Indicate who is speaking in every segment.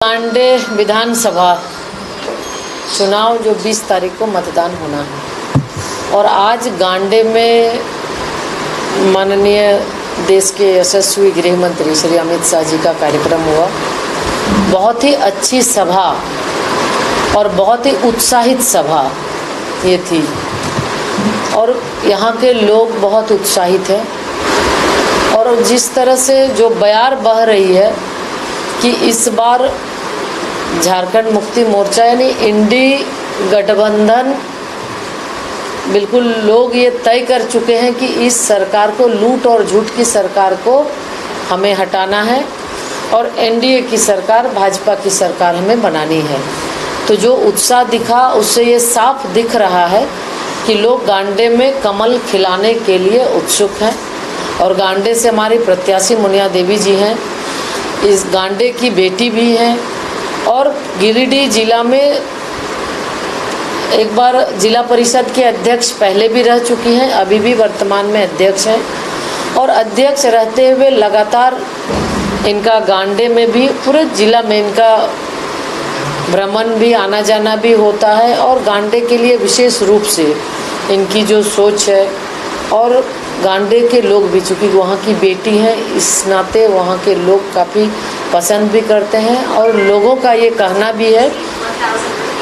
Speaker 1: गांडे विधानसभा चुनाव जो 20 तारीख को मतदान होना है और आज गांडे में माननीय देश के यशस्वी गृह मंत्री श्री अमित शाह जी का कार्यक्रम हुआ। बहुत ही अच्छी सभा और बहुत ही उत्साहित सभा ये थी और यहाँ के लोग बहुत उत्साहित हैं और जिस तरह से जो बयार बह रही है कि इस बार झारखंड मुक्ति मोर्चा यानी इंडी गठबंधन बिल्कुल लोग ये तय कर चुके हैं कि इस सरकार को, लूट और झूठ की सरकार को हमें हटाना है और एनडीए की सरकार, भाजपा की सरकार हमें बनानी है। तो जो उत्साह दिखा उससे ये साफ दिख रहा है कि लोग गांडे में कमल खिलाने के लिए उत्सुक हैं और गांडे से हमारी प्रत्याशी मुनिया देवी जी हैं, इस गांडे की बेटी भी हैं और गिरिडीह जिला में एक बार जिला परिषद के अध्यक्ष पहले भी रह चुकी हैं, अभी भी वर्तमान में अध्यक्ष हैं और अध्यक्ष रहते हुए लगातार इनका गांडे में भी पूरे जिला में इनका भ्रमण भी, आना जाना भी होता है और गांडे के लिए विशेष रूप से इनकी जो सोच है और गांडे के लोग भी, चूँकि वहाँ की बेटी हैं इस नाते वहाँ के लोग काफ़ी पसंद भी करते हैं और लोगों का ये कहना भी है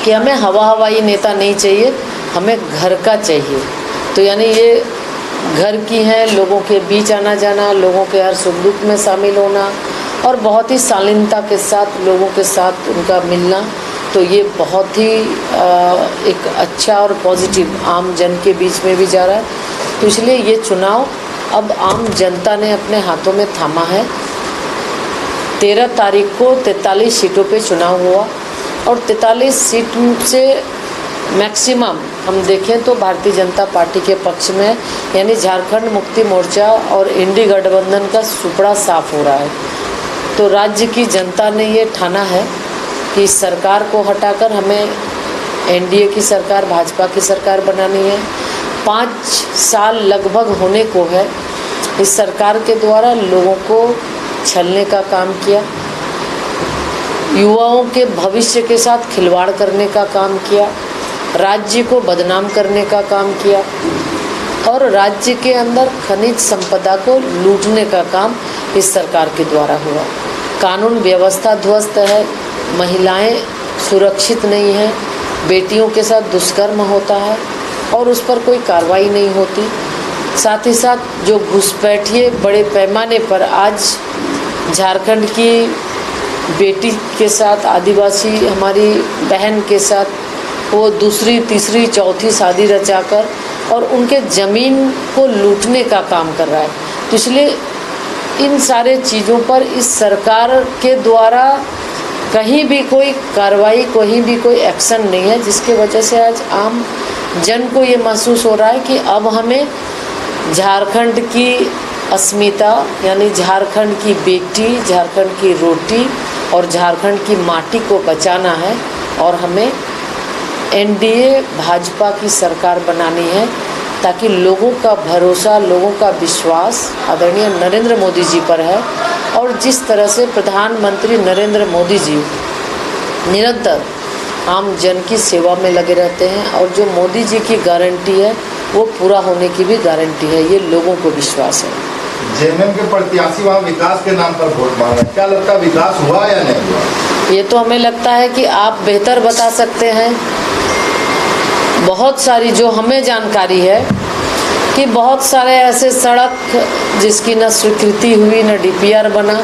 Speaker 1: कि हमें हवाई नेता नहीं चाहिए, हमें घर का चाहिए। तो यानी ये घर की हैं, लोगों के बीच आना जाना, लोगों के हर सुख दुख में शामिल होना और बहुत ही शालीनता के साथ लोगों के साथ उनका मिलना, तो ये बहुत ही एक अच्छा और पॉजिटिव आम जन के बीच में भी जा रहा है। तो इसलिए ये चुनाव अब आम जनता ने अपने हाथों में थामा है। 13 तारीख को 43 सीटों पे चुनाव हुआ और 43 सीट से मैक्सिमम हम देखें तो भारतीय जनता पार्टी के पक्ष में, यानी झारखंड मुक्ति मोर्चा और इंडी गठबंधन का सुपड़ा साफ हो रहा है। तो राज्य की जनता ने ये ठाना है कि इस सरकार को हटाकर हमें एनडीए की सरकार, भाजपा की सरकार बनानी है। 5 साल लगभग होने को है इस सरकार के द्वारा लोगों को छलने का काम किया, युवाओं के भविष्य के साथ खिलवाड़ करने का काम किया, राज्य को बदनाम करने का काम किया और राज्य के अंदर खनिज संपदा को लूटने का काम इस सरकार के द्वारा हुआ। कानून व्यवस्था ध्वस्त है, महिलाएं सुरक्षित नहीं हैं, बेटियों के साथ दुष्कर्म होता है और उस पर कोई कार्रवाई नहीं होती। साथ ही साथ जो घुसपैठिए बड़े पैमाने पर आज झारखंड की बेटी के साथ, आदिवासी हमारी बहन के साथ वो दूसरी, तीसरी, चौथी शादी रचाकर और उनके ज़मीन को लूटने का काम कर रहा है। तो इसलिए इन सारे चीज़ों पर इस सरकार के द्वारा कहीं भी कोई कार्रवाई, कहीं भी कोई एक्शन नहीं है, जिसकी वजह से आज आम जन को ये महसूस हो रहा है कि अब हमें झारखंड की अस्मिता यानी झारखंड की बेटी, झारखंड की रोटी और झारखंड की माटी को बचाना है और हमें एनडीए भाजपा की सरकार बनानी है ताकि लोगों का भरोसा, लोगों का विश्वास आदरणीय नरेंद्र मोदी जी पर है और जिस तरह से प्रधानमंत्री नरेंद्र मोदी जी निरंतर आम जन की सेवा में लगे रहते हैं और जो मोदी जी की गारंटी है वो पूरा होने की भी गारंटी है, ये लोगों को विश्वास है।
Speaker 2: जेएमएम के प्रत्याशी वहाँ विकास के नाम पर वोट मांगे, क्या लगता है विकास हुआ या नहीं हुआ?
Speaker 1: ये तो हमें लगता है कि आप बेहतर बता सकते हैं। बहुत सारी जो हमें जानकारी है कि बहुत सारे ऐसे सड़क जिसकी न स्वीकृति हुई, न डीपीआर बना,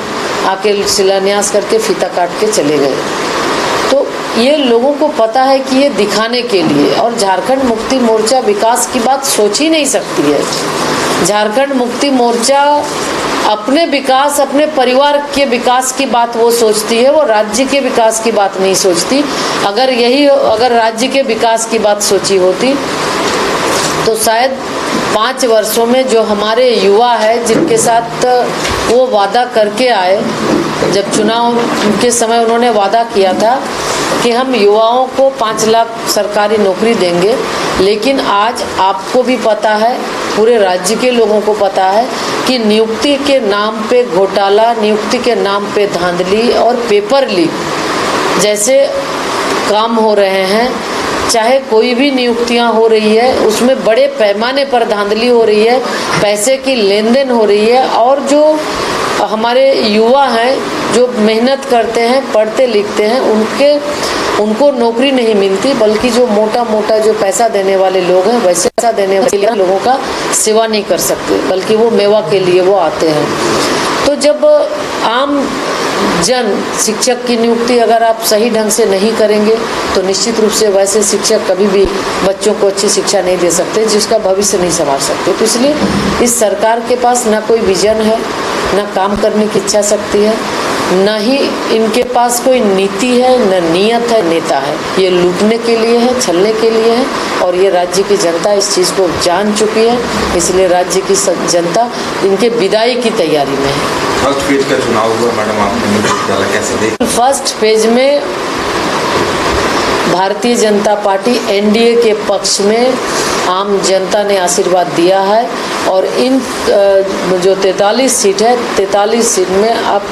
Speaker 1: आके शिलान्यास करके फीता काट के चले गए। तो ये लोगों को पता है कि ये दिखाने के लिए, और झारखंड मुक्ति मोर्चा विकास की बात सोच ही नहीं सकती है। झारखंड मुक्ति मोर्चा अपने विकास, अपने परिवार के विकास की बात वो सोचती है, वो राज्य के विकास की बात नहीं सोचती। अगर राज्य के विकास की बात सोची होती तो शायद 5 वर्षों में जो हमारे युवा है जिनके साथ वो वादा करके आए, जब चुनाव के समय उन्होंने वादा किया था कि हम युवाओं को 5 लाख सरकारी नौकरी देंगे, लेकिन आज आपको भी पता है, पूरे राज्य के लोगों को पता है कि नियुक्ति के नाम पे घोटाला, नियुक्ति के नाम पे धांधली और पेपर लीक जैसे काम हो रहे हैं, चाहे कोई भी नियुक्तियां हो रही है उसमें बड़े पैमाने पर धांधली हो रही है, पैसे की लेन देन हो रही है, और जो हमारे युवा हैं जो मेहनत करते हैं, पढ़ते लिखते हैं, उनको नौकरी नहीं मिलती, बल्कि जो मोटा मोटा जो पैसा देने वाले लोग हैं वैसे पैसा देने वाले लोगों का सेवा नहीं कर सकते, बल्कि वो मेवा के लिए वो आते हैं। तो जब आम जन शिक्षक की नियुक्ति अगर आप सही ढंग से नहीं करेंगे तो निश्चित रूप से वैसे शिक्षक कभी भी बच्चों को अच्छी शिक्षा नहीं दे सकते, जिसका भविष्य नहीं संवार सकते। तो इसलिए इस सरकार के पास ना कोई विजन है, ना काम करने की इच्छा शक्ति है, न ही इनके पास कोई नीति है, न नियत है, नेता है। ये लूटने के लिए है, छलने के लिए है, और ये राज्य की जनता इस चीज़ को जान चुकी है। इसलिए राज्य की जनता इनके विदाई की तैयारी में है।
Speaker 3: फर्स्ट फेज का चुनाव हुआ मैडम, आपने डाला, कैसे देख?
Speaker 1: फर्स्ट फेज में भारतीय जनता पार्टी एनडीए के पक्ष में आम जनता ने आशीर्वाद दिया है, और इन जो 43 सीट है, 43 सीट में अब